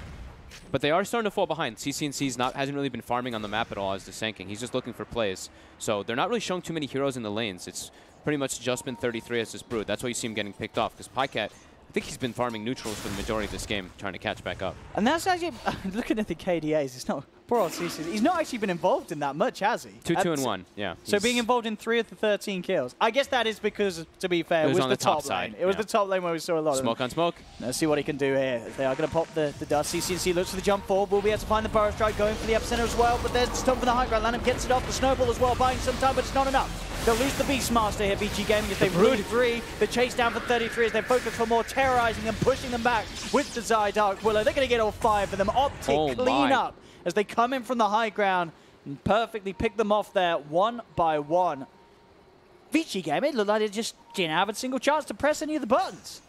But they are starting to fall behind. CC&C hasn't really been farming on the map at all as the Sanking. He's just looking for plays. So they're not really showing too many heroes in the lanes. It's pretty much just been 33 as this Brood. That's why you see him getting picked off, because PyCat, I think he's been farming neutrals for the majority of this game, trying to catch back up. And that's actually, looking at the KDAs, it's not Poor old Cici. He's not actually been involved in that much, has he? 2-2-1, yeah. So being involved in 3 of the 13 kills. I guess that is because, to be fair, it was on the top top side. lane. It was the top lane where we saw a lot of smoke on smoke. Let's see what he can do here. They are going to pop the dust. CCNC looks for the jump forward. Will be able to find the Burrow Strike, going for the epicenter as well. But there's the stun for the high ground. Lanham gets it off. The snowball as well, buying some time, but it's not enough. They'll lose the Beastmaster here, Vici Gaming, if they root 3. The chase down for 33 as they focus for more, terrorizing and pushing them back with the Zai Dark Willow. They're going to get all 5 of them. Optic clean up as they come in from the high ground and perfectly pick them off there one by one. Vici Gaming looked like they just didn't have a single chance to press any of the buttons.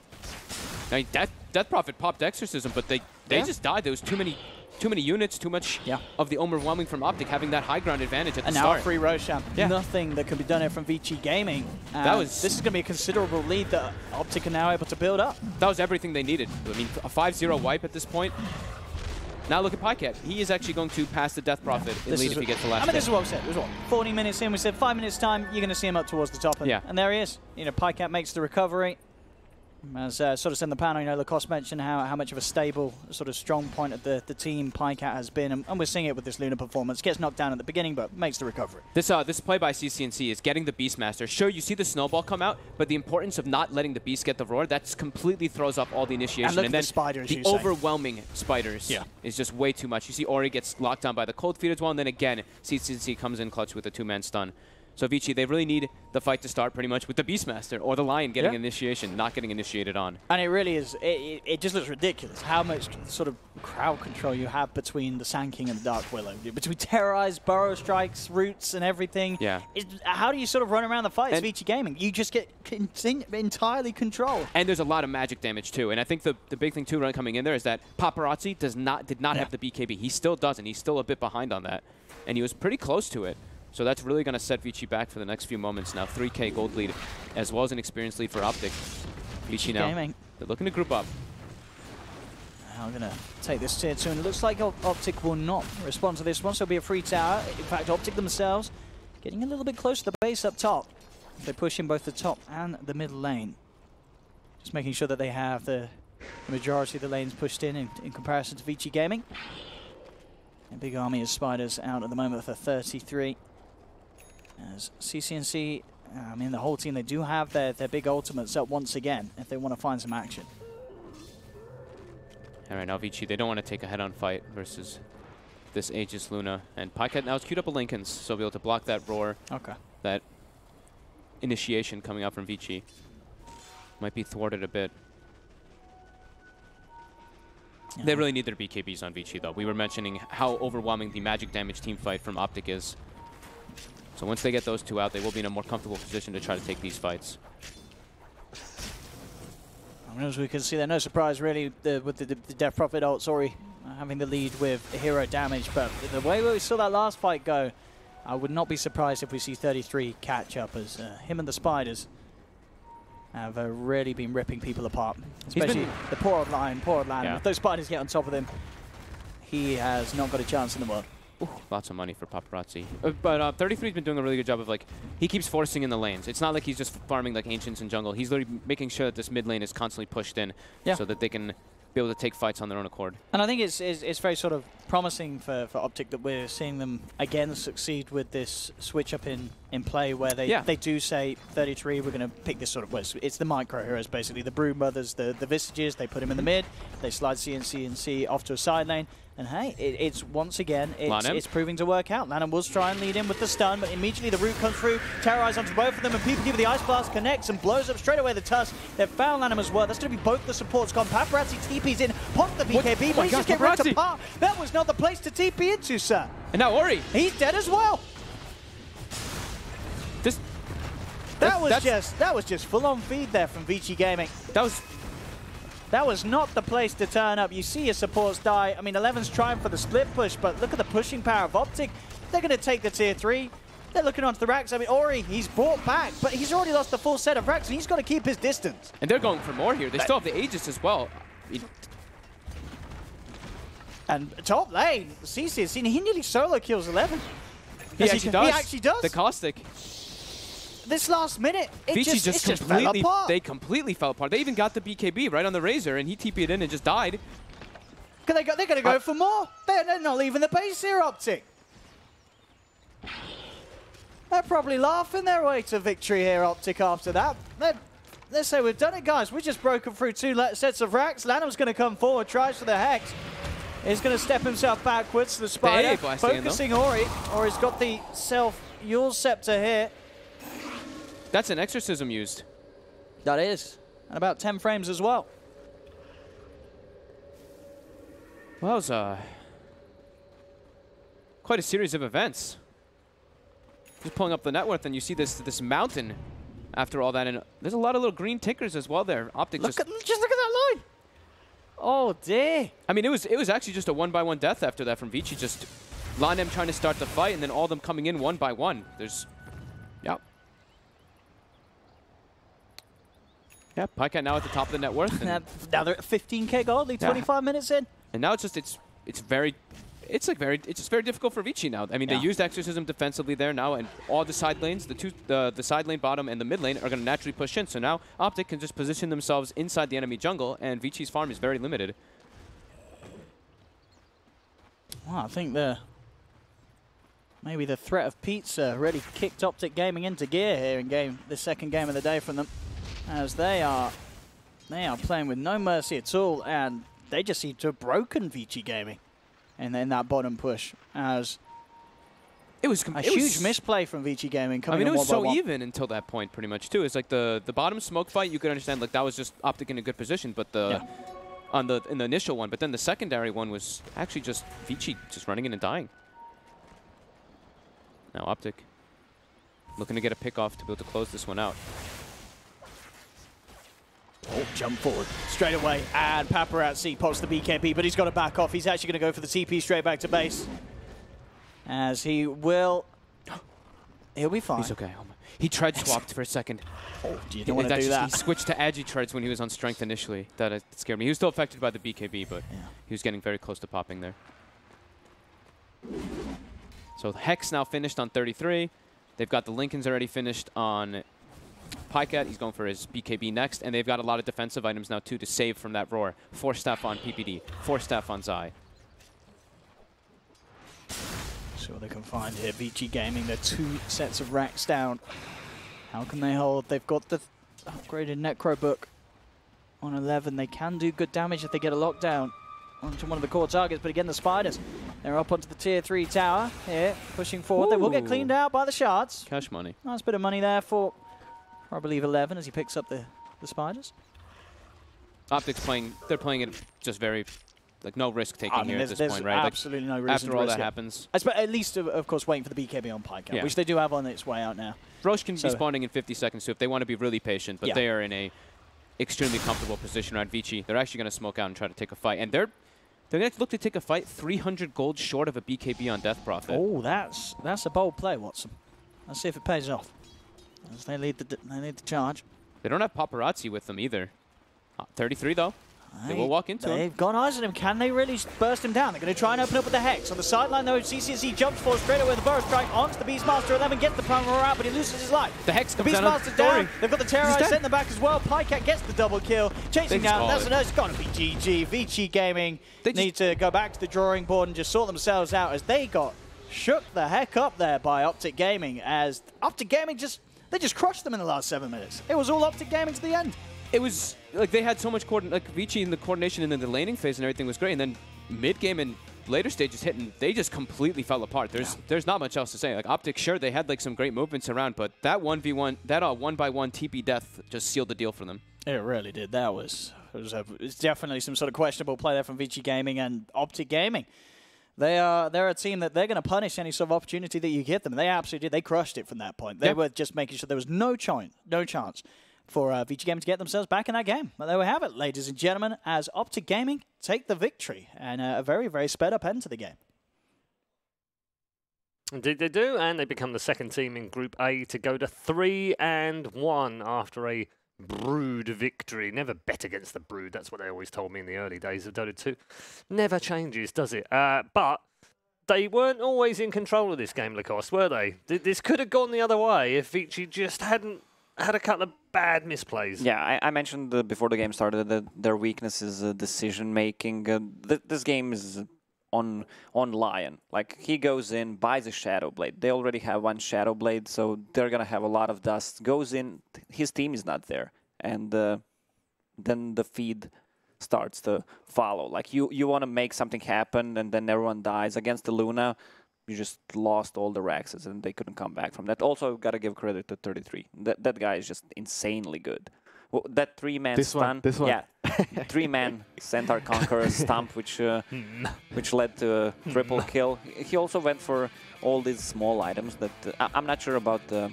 I mean, Death Prophet popped Exorcism, but they just died. There was too many units, too much of the overwhelming from Optic having that high ground advantage at the start. And now free Roshan. Nothing that can be done here from Vici Gaming. This is going to be a considerable lead that Optic are now able to build up. That was everything they needed. I mean, a 5-0 wipe at this point. Now look at Pycat. He is actually going to pass the Death Prophet in lead if he gets the last. I mean, this is what we said. It was what, 40 minutes in. We said 5 minutes time, you're going to see him up towards the top. And there he is. You know, Pycat makes the recovery. As sort of said in the panel, you know, Lacoste mentioned how much of a stable, sort of strong point of the team Pycat has been, and we're seeing it with this Luna performance. Gets knocked down at the beginning, but makes the recovery. This play by CCNC is getting the Beastmaster. Sure, you see the snowball come out, but the importance of not letting the Beast get the roar, that completely throws off all the initiation. And look and at then the spiders, the overwhelming spiders is just way too much. You see Ori gets locked down by the cold feet as well, and then again, CCNC comes in clutch with a 2-man stun. So Vici, they really need the fight to start pretty much with the Beastmaster or the Lion getting initiation, not getting initiated on. And it really is, it just looks ridiculous how much sort of crowd control you have between the Sand King and the Dark Willow. Between Terrorize, Burrow Strikes, Roots and everything. Yeah. How do you sort of run around the fight as Vici Gaming? You just get entirely controlled. And there's a lot of magic damage too. And I think the big thing too coming in there is that Paparazzi did not have the BKB. He still doesn't. He's still a bit behind on that. And he was pretty close to it. So that's really going to set Vici back for the next few moments now. 3K gold lead, as well as an experience lead for Optic. Vici now, they're looking to group up. I'm going to take this tier 2, and it looks like Optic will not respond to this one, so it'll be a free tower. In fact, Optic themselves getting a little bit close to the base up top. They push in both the top and the middle lane. Just making sure that they have the majority of the lanes pushed in comparison to Vici Gaming. A big army of spiders out at the moment for 33. As CCNC, I mean, the whole team, they do have their big ultimates up once again if they want to find some action. All right, now Vici, they don't want to take a head-on fight versus this Aegis Luna. And Pycat now has queued up a Lincoln's, so be able to block that roar. Okay. That initiation coming out from Vici. Might be thwarted a bit. Yeah. They really need their BKBs on Vici, though. We were mentioning how overwhelming the magic damage team fight from Optic is. So once they get those two out, they will be in a more comfortable position to try to take these fights. I mean, as we can see there, no surprise really with the Death Prophet ult, sorry, having the lead with hero damage. But the way we saw that last fight go, I would not be surprised if we see 33 catch up, as him and the Spiders have really been ripping people apart. Especially the poor old Lion, Yeah. If those Spiders get on top of him, he has not got a chance in the world. Ooh, lots of money for Paparazzi. But 33's been doing a really good job of, like, he keeps forcing in the lanes. It's not like he's just farming like Ancients in jungle. He's literally making sure that this mid lane is constantly pushed in so that they can be able to take fights on their own accord. And I think it's very sort of promising for Optic that we're seeing them again succeed with this switch up in play where they do say 33, we're going to pick this sort of, well, it's the micro heroes basically, the Brood Mothers, the Visages, they put him in the mid, they slide CNC off to a side lane. And hey, it's once again, it's proving to work out. Lanham will try and lead in with the stun, but immediately the root comes through, terrorize onto both of them, and people give the Ice Blast, connects and blows up straight away the Tusk. They've found Lanham as well. That's going to be both the supports gone. Paparazzi TP's in, pops the BKB, but he just gets ripped apart. That was not the place to TP into, sir. And now Ori. He's dead as well. That was just full-on feed there from Vici Gaming. That was not the place to turn up. You see your supports die. I mean, 11's trying for the split push, but look at the pushing power of Optic. They're going to take the tier 3. They're looking onto the racks. I mean, Ori, he's brought back, but he's already lost the full set of racks, and he's got to keep his distance. And they're going for more here. They still have the Aegis as well. And top lane, CC, he nearly solo kills 11. He actually does. The Caustic. This last minute, it just completely fell apart. They completely fell apart. They even got the BKB right on the Razor, and he TP'd in and just died. They're going to go for more. They're not leaving the base here, Optic. They're probably laughing their way to victory here, Optic, after that. They say, we've done it, guys. We've just broken through 2 sets of racks. Lanham's going to come forward, tries for the Hex. He's going to step himself backwards to the Spider, focusing Ori. Ori's got the self-Yule Scepter here. That's an Exorcism used. That is. And about 10 frames as well. Well, that was quite a series of events. Just pulling up the net worth, and you see this mountain after all that. And there's a lot of little green tickers as well there. Optic just look at that line. Oh, dear. I mean, it was actually just a 1-by-1 death after that from Vici. Just Lanham trying to start the fight, and then all of them coming in 1 by 1. There's, yeah. Yeah, Pycat now at the top of the net worth. Now they're at 15k gold, 25 minutes in. And now it's just very difficult for Vici now. I mean, they used Exorcism defensively there now, and all the side lanes, the side lane bottom and the mid lane are going to naturally push in. So now Optic can just position themselves inside the enemy jungle, and Vici's farm is very limited. Well, I think maybe the threat of pizza really kicked Optic Gaming into gear here in the second game of the day from them, as they are playing with no mercy at all, and they just seem to have broken Vici Gaming. And then that bottom push, as it was huge misplay from Vici Gaming coming in. I mean, it was so 1-by-1. even until that point, pretty much too. It's like the bottom smoke fight, you could understand like that was just Optic in a good position, but in the initial one, but then the secondary one was actually just Vici just running in and dying. Now Optic looking to get a pick off to be able to close this one out. Oh, jump forward straight away, and Paparazzi pops the BKB, but he's got to back off. He's actually going to go for the TP straight back to base, as he'll be fine. He's okay. He tread swapped for a second. Oh, you don't want to do that. He switched to Agi treads when he was on strength initially. That scared me. He was still affected by the BKB, but he was getting very close to popping there. So Hex now finished on 33. They've got the Lincolns already finished on Pycat. He's going for his BKB next, and they've got a lot of defensive items now too to save from that roar. 4 staff on PPD, 4 staff on Zai. See what they can find here. Vici Gaming, they're 2 sets of racks down. How can they hold? They've got the upgraded Necro book on 11. They can do good damage if they get a lockdown onto one of the core targets, but again, the Spiders, they're up onto the tier 3 tower here, pushing forward. Ooh. They will get cleaned out by the shards. Cash money. Nice bit of money there for, I believe, 11 as he picks up the Spiders. Optic's they're playing it just very, like, no risk taking here at this point, right? Absolutely no reason after all that happens. At least, of course, waiting for the BKB on Pycat, which they do have on its way out now. Roche can be spawning in 50 seconds, so if they want to be really patient, but they are in a extremely comfortable position around Vici. They're actually going to smoke out and try to take a fight, and they're going to look to take a fight 300 gold short of a BKB on Death Prophet. Oh, that's a bold play, Watson. Let's see if it pays off. As they lead the charge. They don't have Paparazzi with them either. 33 though. They will walk into him. They've got eyes on him. Can they really burst him down? They're going to try and open up with the Hex. On the sideline though, CCC jumps forward straight away with the Burrow Strike onto the Beastmaster 11, gets the Primal out, but he loses his life. The Hex comes Beastmaster's down. They've got the Terrorize set in the back as well. Pycat gets the double kill. Chasing down. It's got to be GG. Vici Gaming need to go back to the drawing board and just sort themselves out, as they got shook the heck up there by Optic Gaming, as Optic Gaming they just crushed them in the last 7 minutes. It was all Optic Gaming to the end. It was like they had so much like Vici in the coordination and then the laning phase and everything was great, and then mid game and later stages hit and they just completely fell apart. There's not much else to say. Like Optic, sure, they had like some great movements around, but that 1v1, that 1-by-1 TP death just sealed the deal for them. It really did. It's definitely some sort of questionable play there from Vici Gaming and Optic Gaming. They're a team that they're going to punish any sort of opportunity that you get them. They absolutely did. They crushed it from that point. They were just making sure there was no chance for Vici Gaming to get themselves back in that game. But there we have it, ladies and gentlemen, as Optic Gaming take the victory and a very, very sped up end to the game. Indeed they do, and they become the second team in Group A to go to 3-1 after a Brood victory. Never bet against the Brood. That's what they always told me in the early days of Dota 2. Never changes, does it? But they weren't always in control of this game, Lacoste, were they? This could have gone the other way if Vici just hadn't had a couple of bad misplays. Yeah, I mentioned before the game started that their weakness is decision making. This game is on Lion. Like, he goes in, buys a Shadow Blade. They already have one Shadow Blade, so they're gonna have a lot of dust. Goes in, his team is not there, and then the feed starts to follow. Like, you want to make something happen, and then everyone dies. Against the Luna, you just lost all the Raxes, and they couldn't come back from that. Also, got to give credit to 33. That guy is just insanely good. Well, that 3-man stun, this one. yeah, 3-man Centaur Conqueror stump, which led to a triple kill. He also went for all these small items that I'm not sure about the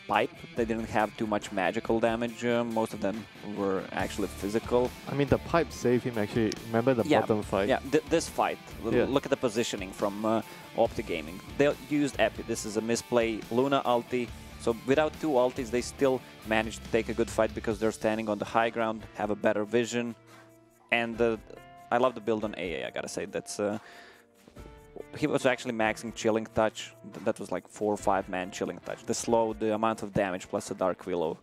pipe. They didn't have too much magical damage. Most of them were actually physical. I mean, the pipe saved him actually. Remember the bottom fight? Yeah, this fight. Look at the positioning from Optic Gaming. They used Epi. This is a misplay. Luna ulti. So without 2 ultis, they still managed to take a good fight because they're standing on the high ground, have a better vision. And I love the build on AA, I gotta say. That's he was actually maxing Chilling Touch. That was like 4 or 5-man Chilling Touch. The slow, the amount of damage plus a Dark Willow.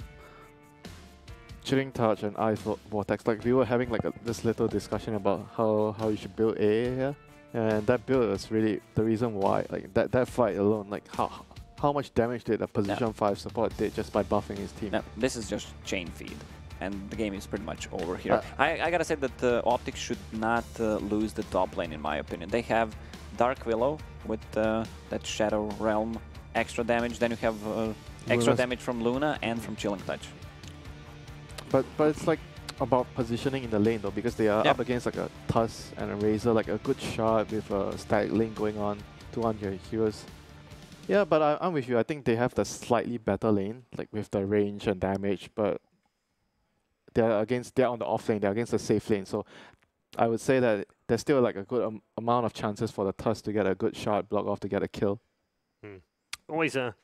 Chilling Touch and Ice Vortex. Like, we were having like this little discussion about how you should build AA here. And that build was really the reason why. Like, that fight alone, like how much damage did a position 5 support did just by buffing his team? No, this is just chain feed, and the game is pretty much over here. I gotta say that Optic should not lose the top lane, in my opinion. They have Dark Willow with that Shadow Realm extra damage. Then you have extra damage from Luna and from Chilling Touch. But it's like about positioning in the lane though, because they are up against like a Tusk and a Razor, like a good shot with a static lane going on, 200 heroes. Yeah, but I'm with you. I think they have the slightly better lane, like with the range and damage, but they're on the off lane, they're against the safe lane. So I would say that there's still like a good amount of chances for the Tusk to get a good shot, block off to get a kill. Always a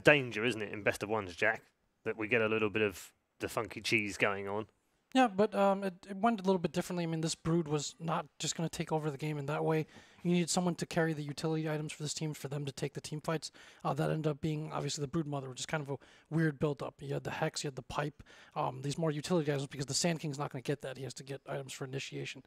danger, isn't it, in best of ones, Jack, that we get a little bit of the funky cheese going on. Yeah, but it went a little bit differently. I mean, this Brood was not just going to take over the game in that way. You needed someone to carry the utility items for this team, for them to take the team fights. That ended up being, obviously, the Brood Mother, which is kind of a weird build-up. You had the Hex, you had the Pipe, these more utility items, because the Sand King's not going to get that. He has to get items for initiation.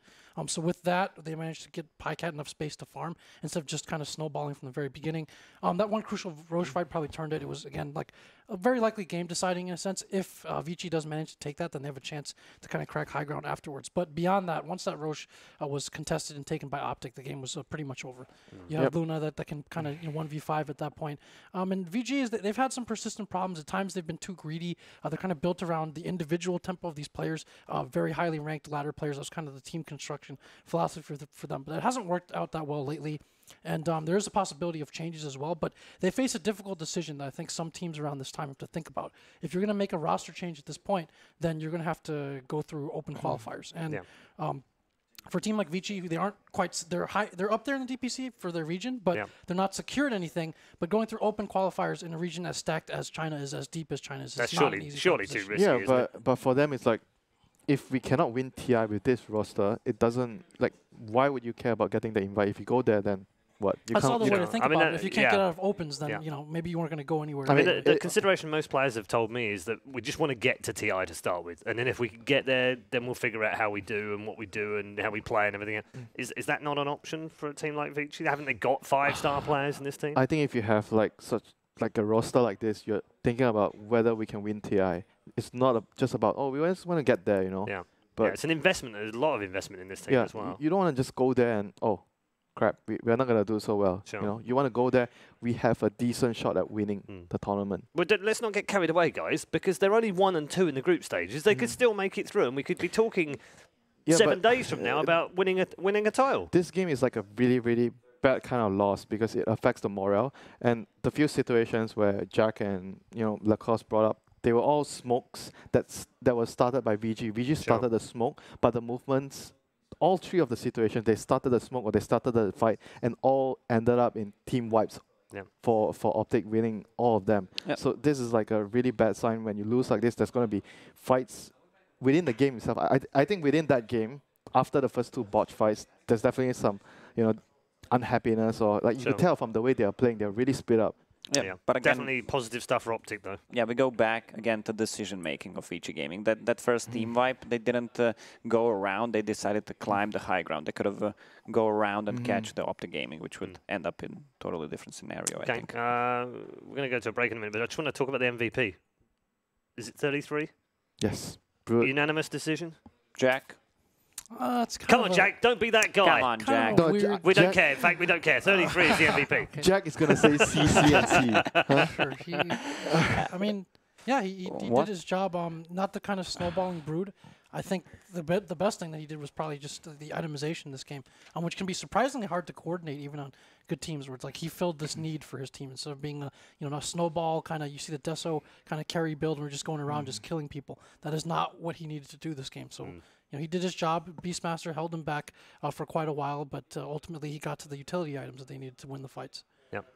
So with that, they managed to get Pycat enough space to farm, instead of just kind of snowballing from the very beginning. That one crucial Roche fight probably turned it. It was, again, like a very likely game deciding in a sense. If Vici does manage to take that, then they have a chance to kind of crack high ground afterwards. But beyond that, once that Roche was contested and taken by Optic, the game was pretty much over. You have Luna that can kind of 1v5 at that point. And VG is they've had some persistent problems. At times they've been too greedy. They're kind of built around the individual tempo of these players, very highly ranked ladder players. That's kind of the team construction philosophy for them. But it hasn't worked out that well lately. And there is a possibility of changes as well, but they face a difficult decision that I think some teams around this time have to think about. If you're going to make a roster change at this point, then you're going to have to go through open qualifiers. And for a team like Vici, they aren't quite, they're up there in the DPC for their region, but they're not secured anything. But going through open qualifiers in a region as stacked as China is, as deep as China is, that's not an easy surely too risky. Yeah, but for them, it's like, if we cannot win TI with this roster, it doesn't, like, why would you care about getting the invite? If you go there, then what? That's all the way to think about it. If you can't get out of opens, then maybe you weren't going to go anywhere. I mean, the consideration most players have told me is that we just want to get to TI to start with, and then if we can get there, then we'll figure out how we do and what we do and how we play and everything. Is that not an option for a team like Vici? Haven't they got 5-star players in this team? I think if you have like a roster like this, you're thinking about whether we can win TI. It's not just about we just want to get there, you know. Yeah. But it's an investment. There's a lot of investment in this team as well. You don't want to just go there and crap, we're not going to do so well. Sure. You know, you want to go there, we have a decent shot at winning the tournament. But let's not get carried away, guys, because they're only 1 and 2 in the group stages. They could still make it through, and we could be talking 7 days from now about winning a title. This game is like a really, really bad kind of loss because it affects the morale. And the few situations where Jack and Lacoste brought up, they were all smokes that was started by VG. VG started the smoke, but the movements, all 3 of the situations, they started the smoke or they started the fight, and all ended up in team wipes for Optic winning all of them. Yep. So this is like a really bad sign. When you lose like this, there's going to be fights within the game itself. I think within that game, after the first 2 botch fights, there's definitely some unhappiness, or like you can tell from the way they are playing, they're really split up. Yeah, but again, definitely positive stuff for Optic, though. Yeah, we go back again to decision making of Vici Gaming. That first team wipe, they didn't go around. They decided to climb the high ground. They could have go around and catch the Optic Gaming, which would end up in totally different scenario. Okay, I think. we're going to go to a break in a minute, but I just want to talk about the MVP. Is it 33? Yes. Unanimous decision. Jack. It's kind Come of on, Jack. Don't be that guy. Come on, Jack. No, weird. We don't care. In fact, we don't care. 33 is the MVP. Jack is going to say C, C, and C. Huh? Sure. I mean, yeah, he did his job. Not the kind of snowballing brood. I think the best thing that he did was probably just the itemization in this game, which can be surprisingly hard to coordinate even on good teams. Where it's like he filled this need for his team instead of being a a snowball kind of. You see the Deso kind of carry build, and we're just going around just killing people. That is not what he needed to do this game. So. He did his job. Beastmaster held him back for quite a while, but ultimately he got to the utility items that they needed to win the fights. Yep.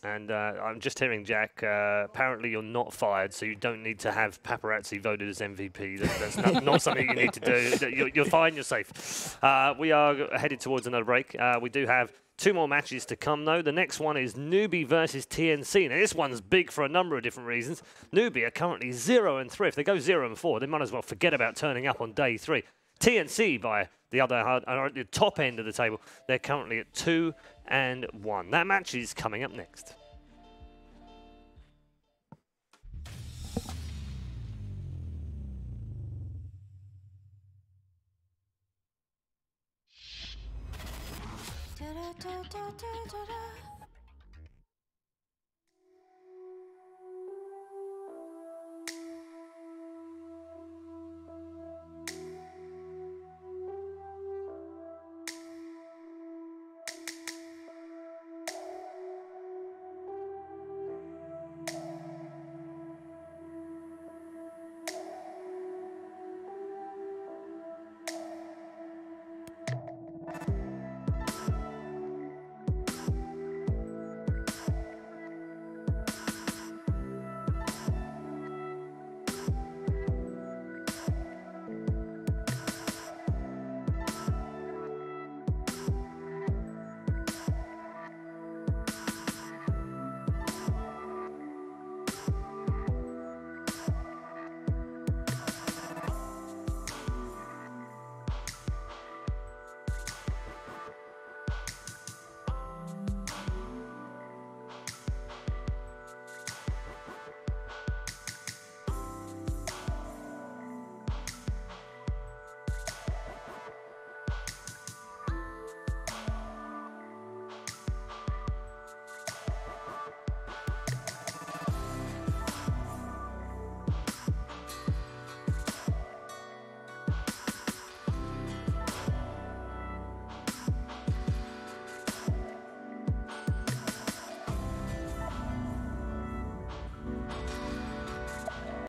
And I'm just hearing, Jack, apparently you're not fired, so you don't need to have Paparazzi voted as MVP. That's not something you need to do. You're fine, you're safe. We are headed towards another break. We do have 2 more matches to come, though. The next one is Newbie versus TNC. Now, this one's big for a number of different reasons. Newbie are currently 0-3. If they go 0-4, they might as well forget about turning up on day 3. TNC, by the other hand, are at the top end of the table. They're currently at 2-1. That match is coming up next.